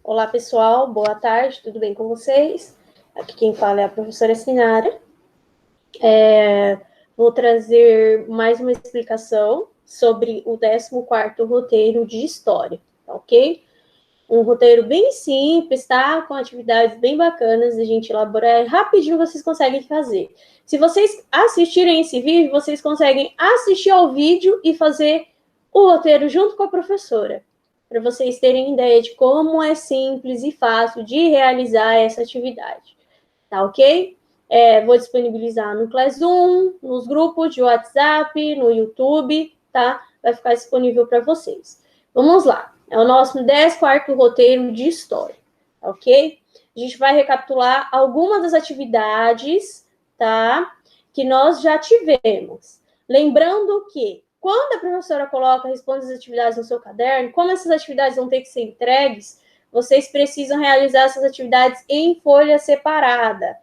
Olá, pessoal, boa tarde, tudo bem com vocês? Aqui quem fala é a professora Sinara. Vou trazer mais uma explicação sobre o 14º roteiro de História, tá ok? Um roteiro bem simples, tá? Com atividades bem bacanas, a gente elaborar rapidinho, vocês conseguem fazer. Se vocês assistirem esse vídeo, vocês conseguem assistir ao vídeo e fazer o roteiro junto com a professora, para vocês terem ideia de como é simples e fácil de realizar essa atividade, tá ok? Vou disponibilizar no Classroom, nos grupos de WhatsApp, no YouTube, tá? Vai ficar disponível para vocês. Vamos lá. É o nosso 14º roteiro de História, ok? A gente vai recapitular algumas das atividades, tá? Que nós já tivemos. Lembrando que, quando a professora responde as atividades no seu caderno, como essas atividades vão ter que ser entregues, vocês precisam realizar essas atividades em folha separada,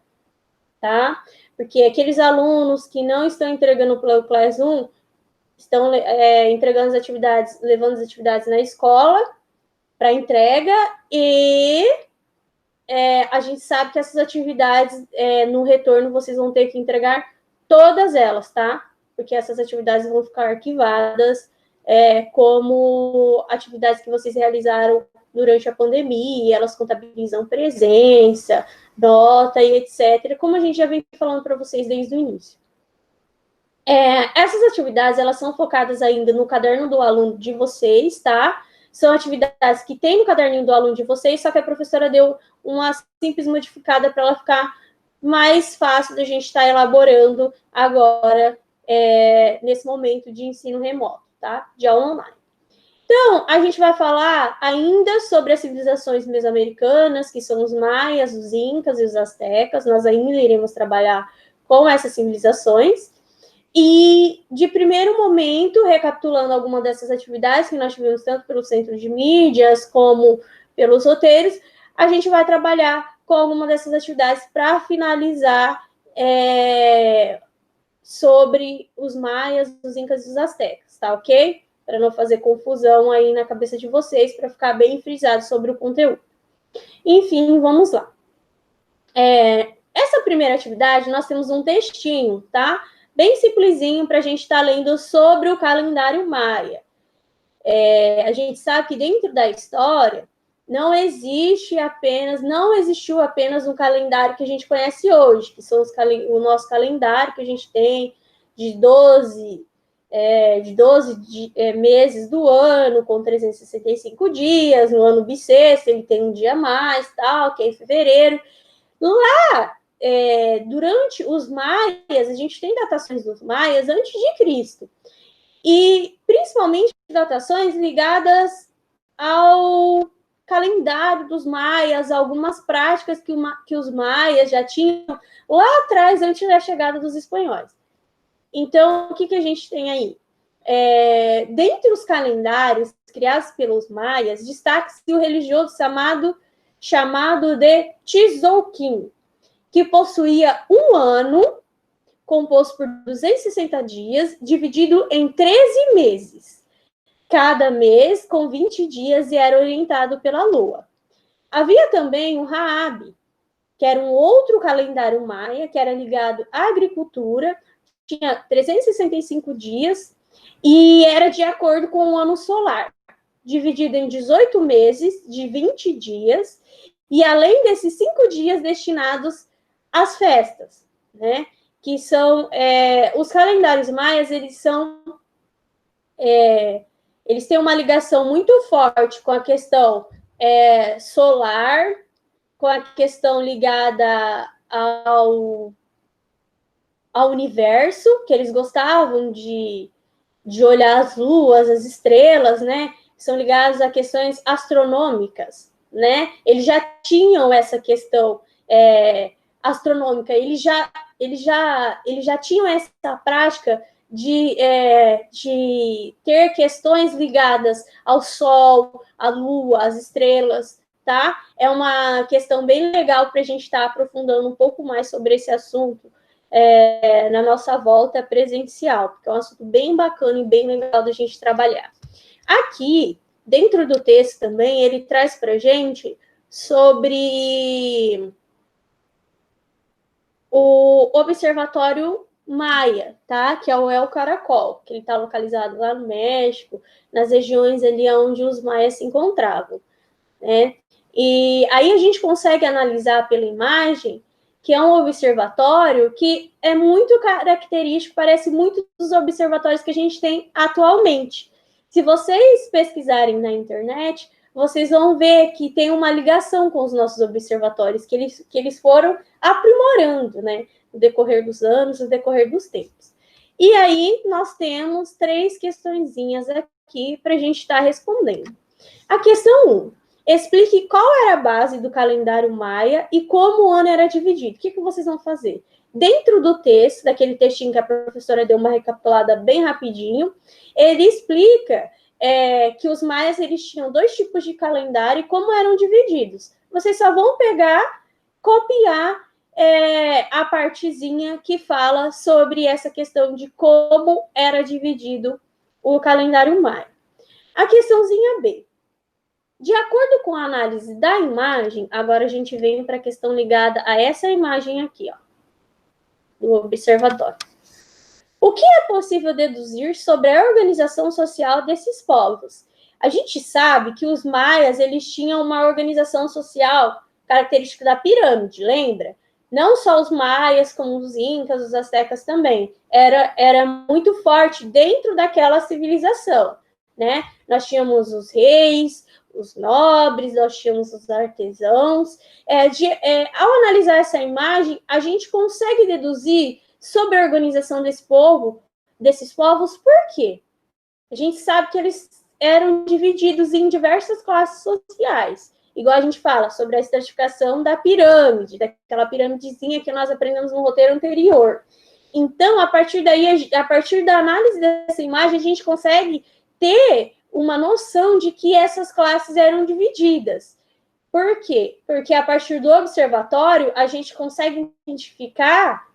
tá? Porque aqueles alunos que não estão entregando pelo Classroom estão entregando as atividades, levando as atividades na escola para entrega e a gente sabe que essas atividades, no retorno, vocês vão ter que entregar todas elas, tá? Porque essas atividades vão ficar arquivadas como atividades que vocês realizaram durante a pandemia, elas contabilizam presença, nota e etc., como a gente já vem falando para vocês desde o início. Essas atividades, elas são focadas ainda no caderno do aluno de vocês, tá? São atividades que tem no caderninho do aluno de vocês, só que a professora deu uma simples modificada para ela ficar mais fácil da gente estar elaborando agora, nesse momento de ensino remoto, tá? De aula online. Então, a gente vai falar ainda sobre as civilizações mesoamericanas, que são os maias, os incas e os astecas. Nós ainda iremos trabalhar com essas civilizações. E, de primeiro momento, recapitulando alguma dessas atividades que nós tivemos tanto pelo Centro de Mídias como pelos roteiros, a gente vai trabalhar com alguma dessas atividades para finalizar sobre os maias, os incas e os astecas, tá ok? Para não fazer confusão aí na cabeça de vocês, para ficar bem frisado sobre o conteúdo. Enfim, vamos lá. Essa primeira atividade, nós temos um textinho, tá? Bem simplesinho para a gente estar lendo sobre o calendário maia. A gente sabe que dentro da história não existiu apenas um calendário que a gente conhece hoje, que são o nosso calendário que a gente tem de 12 meses do ano, com 365 dias, no ano bissexto ele tem um dia a mais, tal, que é em fevereiro. Lá, durante os maias, a gente tem datações dos maias antes de Cristo. E, principalmente, datações ligadas ao calendário dos maias, algumas práticas que os maias já tinham lá atrás, antes da chegada dos espanhóis. Então, o que a gente tem aí? Dentre os calendários criados pelos maias, destaca-se o religioso chamado de Tzolk'in, que possuía um ano composto por 260 dias, dividido em 13 meses. Cada mês com 20 dias e era orientado pela lua. Havia também o Raab, que era um outro calendário maia, que era ligado à agricultura, tinha 365 dias e era de acordo com o ano solar, dividido em 18 meses de 20 dias, e além desses 5 dias destinados às festas, né? Que são os calendários maias, eles têm uma ligação muito forte com a questão solar, com a questão ligada ao universo, que eles gostavam de olhar as luas, as estrelas, né? São ligados a questões astronômicas, né? Eles já tinham essa questão astronômica, eles já tinham essa prática de ter questões ligadas ao Sol, à Lua, às estrelas, tá? É uma questão bem legal para a gente estar aprofundando um pouco mais sobre esse assunto na nossa volta presencial, porque é um assunto bem bacana e bem legal da gente trabalhar. Aqui, dentro do texto também, ele traz para a gente sobre o Observatório Maia, tá? Que é o El Caracol, que ele está localizado lá no México, nas regiões ali onde os maias se encontravam, né? E aí a gente consegue analisar pela imagem que é um observatório que é muito característico, parece muito dos observatórios que a gente tem atualmente. Se vocês pesquisarem na internet, vocês vão ver que tem uma ligação com os nossos observatórios, que eles foram aprimorando, né, no decorrer dos anos, no decorrer dos tempos. E aí nós temos 3 questõezinhas aqui para a gente estar respondendo. A questão 1. Explique qual era a base do calendário maia e como o ano era dividido. O que vocês vão fazer? Dentro do texto, daquele textinho que a professora deu uma recapitulada bem rapidinho, ele explica que os maias eles tinham 2 tipos de calendário e como eram divididos. Vocês só vão pegar, copiar a partezinha que fala sobre essa questão de como era dividido o calendário maia. A questãozinha B. De acordo com a análise da imagem, agora a gente vem para a questão ligada a essa imagem aqui, ó, do observatório. O que é possível deduzir sobre a organização social desses povos? A gente sabe que os maias, eles tinham uma organização social característica da pirâmide, lembra? Não só os maias, como os incas, os astecas também. Era muito forte dentro daquela civilização, né? Nós tínhamos os reis, os nobres, nós tínhamos os artesãos. Ao analisar essa imagem, a gente consegue deduzir sobre a organização desses povos, por quê? A gente sabe que eles eram divididos em diversas classes sociais. Igual a gente fala sobre a estratificação da pirâmide, daquela piramidezinha que nós aprendemos no roteiro anterior. Então, a partir daí, a partir da análise dessa imagem, a gente consegue ter uma noção de que essas classes eram divididas. Por quê? Porque a partir do observatório, a gente consegue identificar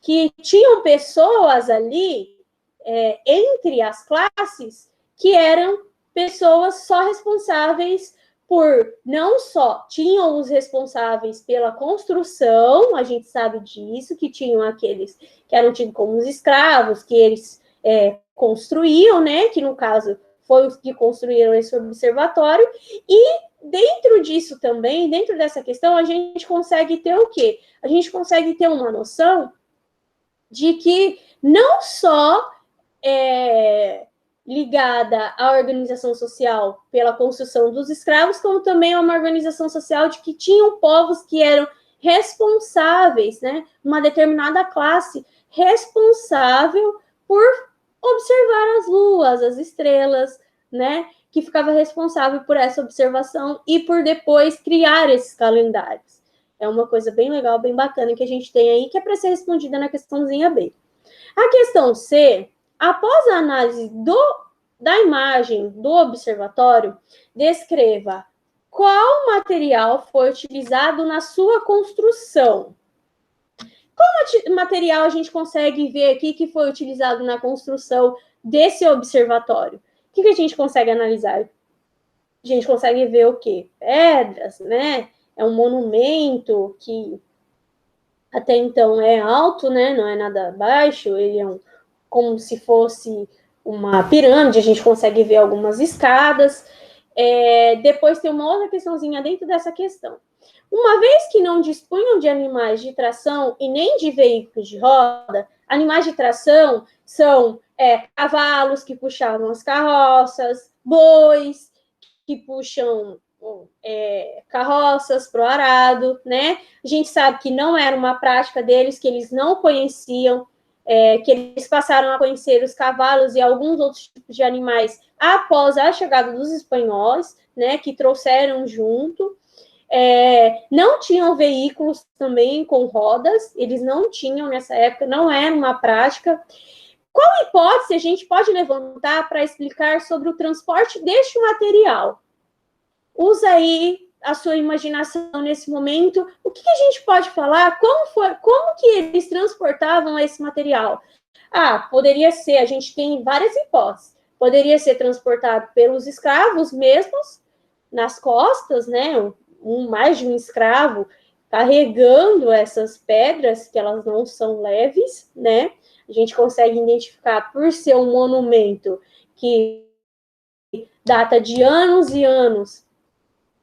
que tinham pessoas ali, entre as classes, que eram pessoas só responsáveis por, não só tinham os responsáveis pela construção, a gente sabe disso, que tinham aqueles que eram tidos como os escravos, que eles construíam, né, que no caso foi os que construíram esse observatório, e dentro disso também, dentro dessa questão, a gente consegue ter o quê? A gente consegue ter uma noção de que não só ligada à organização social pela construção dos escravos, como também é uma organização social de que tinham povos que eram responsáveis, né, uma determinada classe responsável por observar as luas, as estrelas, né, que ficava responsável por essa observação e por depois criar esses calendários. É uma coisa bem legal, bem bacana que a gente tem aí, que é para ser respondida na questãozinha B. A questão C, após a análise da imagem do observatório, descreva qual material foi utilizado na sua construção. Qual material a gente consegue ver aqui que foi utilizado na construção desse observatório? O que a gente consegue analisar? A gente consegue ver o quê? Pedras, né? É um monumento que até então é alto, né? Não é nada baixo, ele é como se fosse uma pirâmide, a gente consegue ver algumas escadas. Depois tem uma outra questãozinha dentro dessa questão. Uma vez que não dispunham de animais de tração e nem de veículos de roda, animais de tração são cavalos que puxavam as carroças, bois que puxam carroças para o arado, né? A gente sabe que não era uma prática deles, que eles não conheciam, que eles passaram a conhecer os cavalos e alguns outros tipos de animais após a chegada dos espanhóis, né? Que trouxeram junto. Não tinham veículos também com rodas, eles não tinham nessa época, não era uma prática. Qual hipótese a gente pode levantar para explicar sobre o transporte deste material? Usa aí a sua imaginação nesse momento. O que a gente pode falar? Como que eles transportavam esse material? Poderia ser, a gente tem várias hipóteses. Poderia ser transportado pelos escravos mesmos, nas costas, né? mais de um escravo carregando essas pedras, que elas não são leves, né? A gente consegue identificar por ser um monumento que data de anos e anos,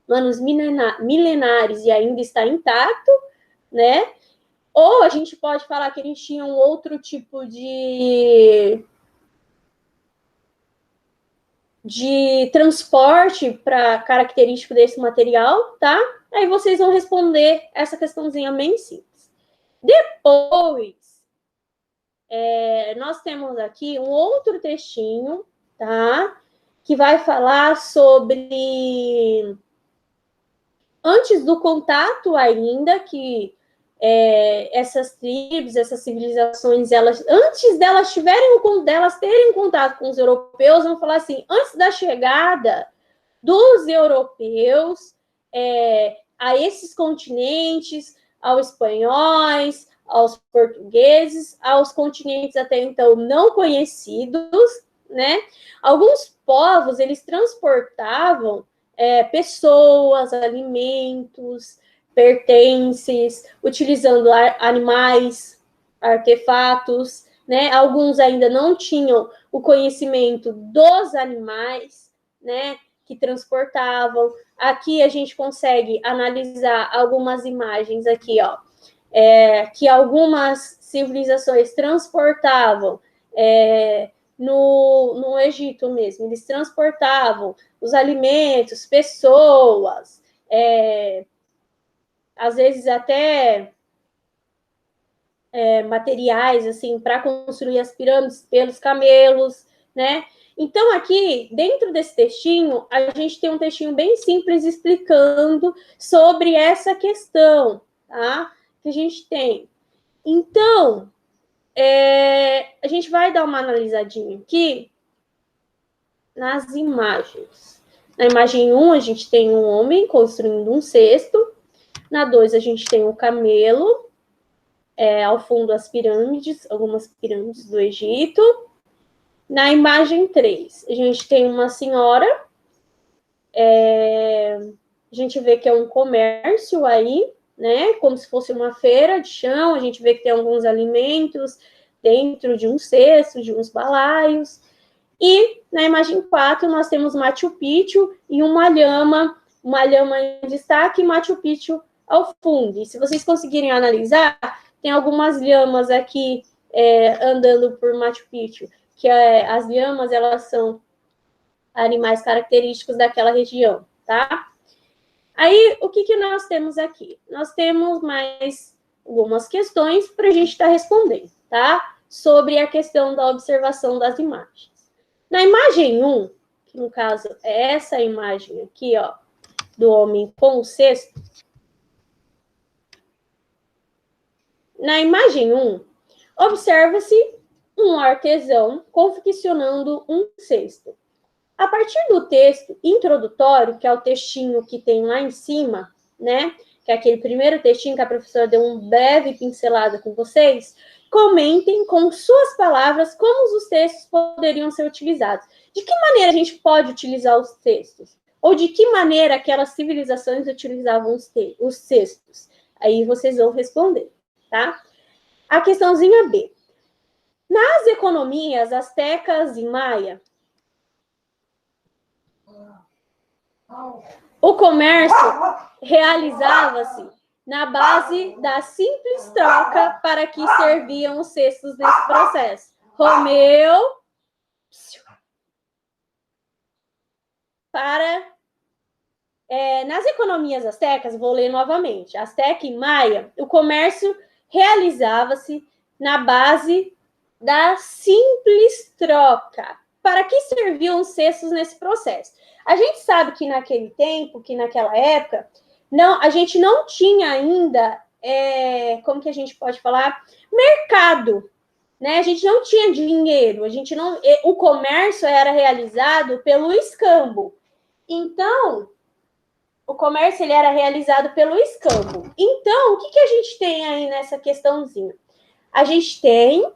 anos milenares e ainda está intacto, né? Ou a gente pode falar que eles tinham outro tipo de transporte para característico desse material, tá? Aí vocês vão responder essa questãozinha bem simples. Depois, nós temos aqui um outro textinho, tá? Que vai falar sobre antes do contato ainda, que essas tribos, essas civilizações, elas, antes delas terem contato com os europeus, vamos falar assim, antes da chegada dos europeus a esses continentes, aos espanhóis, aos portugueses, aos continentes até então não conhecidos, né? Alguns povos, eles transportavam pessoas, alimentos, pertences, utilizando animais, artefatos, né? Alguns ainda não tinham o conhecimento dos animais, né? Que transportavam. Aqui a gente consegue analisar algumas imagens aqui, ó, que algumas civilizações transportavam no Egito mesmo. Eles transportavam os alimentos, pessoas, às vezes até materiais assim para construir as pirâmides pelos camelos, né? Então, aqui, dentro desse textinho, a gente tem um textinho bem simples explicando sobre essa questão, tá? Que a gente tem. Então, a gente vai dar uma analisadinha aqui nas imagens. Na imagem 1, a gente tem um homem construindo um cesto. Na 2, a gente tem um camelo. Ao fundo, as pirâmides, algumas pirâmides do Egito. Na imagem 3, a gente tem uma senhora, a gente vê que é um comércio aí, né, como se fosse uma feira de chão, a gente vê que tem alguns alimentos dentro de um cesto, de uns balaios, e na imagem 4 nós temos Machu Picchu e uma lhama em destaque e Machu Picchu ao fundo. E se vocês conseguirem analisar, tem algumas lhamas aqui andando por Machu Picchu, que as lhamas, elas são animais característicos daquela região, tá? Aí, o que nós temos aqui? Nós temos mais algumas questões para a gente estar respondendo, tá? Sobre a questão da observação das imagens. Na imagem 1, que no caso é essa imagem aqui, ó, do homem com o cesto. Na imagem 1, observa-se um artesão confeccionando um cesto. A partir do texto introdutório, que é o textinho que tem lá em cima, né? Que é aquele primeiro textinho que a professora deu uma breve pincelada com vocês, comentem com suas palavras como os textos poderiam ser utilizados. De que maneira a gente pode utilizar os textos? Ou de que maneira aquelas civilizações utilizavam os textos? Aí vocês vão responder, tá? A questãozinha B. Nas economias astecas e maia, o comércio realizava-se na base da simples troca para que serviam os cestos nesse processo. Romeu, nas economias astecas, vou ler novamente, asteca e maia, o comércio realizava-se na base da simples troca. Para que serviam os cestos nesse processo? A gente sabe que naquele tempo, que naquela época, a gente não tinha ainda, como que a gente pode falar? Mercado, né? A gente não tinha dinheiro, o comércio era realizado pelo escambo. Então, o comércio ele era realizado pelo escambo. Então, o que a gente tem aí nessa questãozinha? A gente tem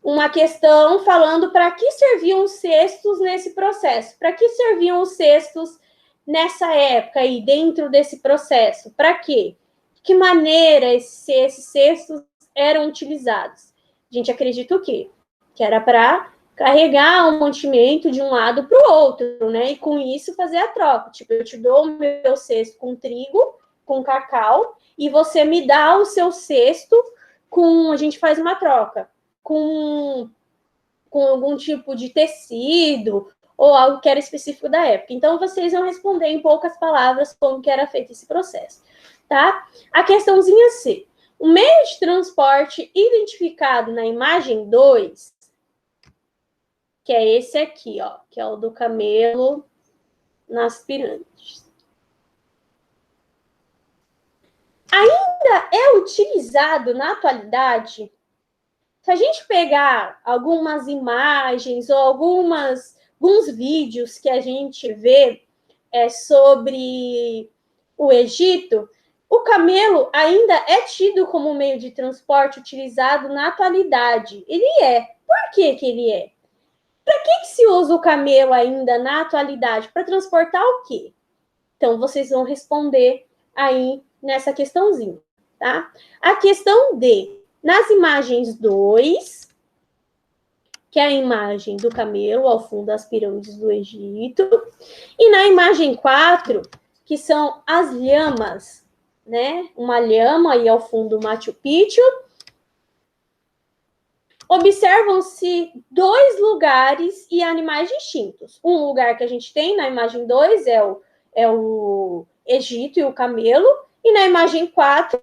uma questão falando para que serviam os cestos nesse processo, para que serviam os cestos nessa época e dentro desse processo, para quê? De que maneira esses cestos eram utilizados? A gente acredita o quê? Que era para carregar um mantimento de um lado para o outro, né? E com isso fazer a troca. Tipo, eu te dou o meu cesto com trigo, com cacau, e você me dá o seu cesto com... A gente faz uma troca. Com algum tipo de tecido ou algo que era específico da época. Então, vocês vão responder em poucas palavras como que era feito esse processo, tá? A questãozinha C. O meio de transporte identificado na imagem 2, que é esse aqui, ó, que é o do camelo nas pirâmides. Ainda é utilizado na atualidade? Se a gente pegar algumas imagens ou alguns vídeos que a gente vê sobre o Egito, o camelo ainda é tido como meio de transporte utilizado na atualidade. Ele é. Por que que ele é? Para que se usa o camelo ainda na atualidade? Para transportar o quê? Então, vocês vão responder aí nessa questãozinha, tá? A questão D. Nas imagens 2, que é a imagem do camelo ao fundo das pirâmides do Egito, e na imagem 4, que são as lhamas, né? Uma lhama aí ao fundo do Machu Picchu. Observam-se 2 lugares e animais distintos. Um lugar que a gente tem na imagem 2 é o Egito e o camelo, e na imagem 4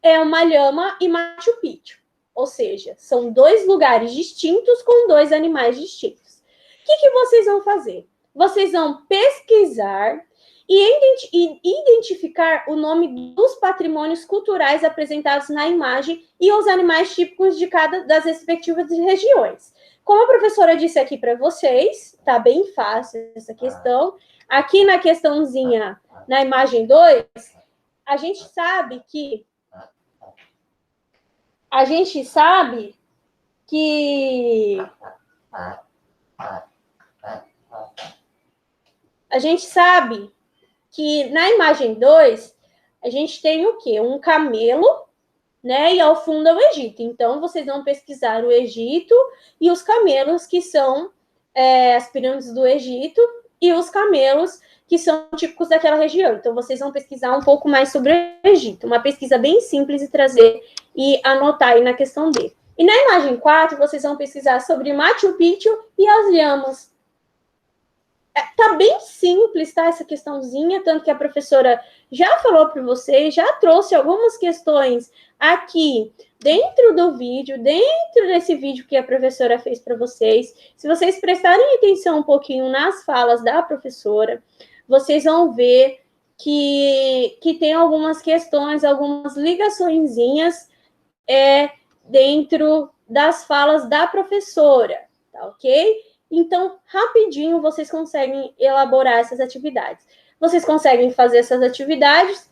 é uma lhama e Machu Picchu. Ou seja, são 2 lugares distintos com 2 animais distintos. O que vocês vão fazer? Vocês vão pesquisar e identificar o nome dos patrimônios culturais apresentados na imagem e os animais típicos de cada das respectivas regiões. Como a professora disse aqui para vocês, tá bem fácil essa questão. Aqui na questãozinha, na imagem 2, a gente sabe que na imagem 2, a gente tem o quê? Um camelo, né? E ao fundo é o Egito. Então, vocês vão pesquisar o Egito e os camelos, que são as pirâmides do Egito, e os camelos, que são típicos daquela região. Então, vocês vão pesquisar um pouco mais sobre o Egito. Uma pesquisa bem simples e trazer e anotar aí na questão D. E na imagem 4, vocês vão pesquisar sobre Machu Picchu e as lhamas. Tá bem simples, tá? Essa questãozinha, tanto que a professora já falou para vocês, já trouxe algumas questões aqui dentro do vídeo, dentro desse vídeo que a professora fez para vocês. Se vocês prestarem atenção um pouquinho nas falas da professora, vocês vão ver que tem algumas questões, algumas ligaçõezinhas dentro das falas da professora, tá ok? Então, rapidinho, vocês conseguem elaborar essas atividades. Vocês conseguem fazer essas atividades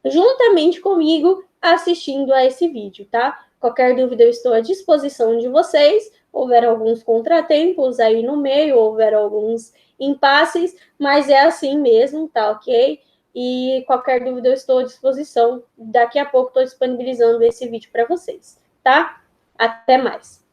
juntamente comigo assistindo a esse vídeo, tá? Qualquer dúvida, eu estou à disposição de vocês. Houver alguns contratempos aí no meio, houver alguns impasses, mas é assim mesmo, tá ok? E qualquer dúvida, eu estou à disposição. Daqui a pouco estou disponibilizando esse vídeo para vocês, tá? Até mais!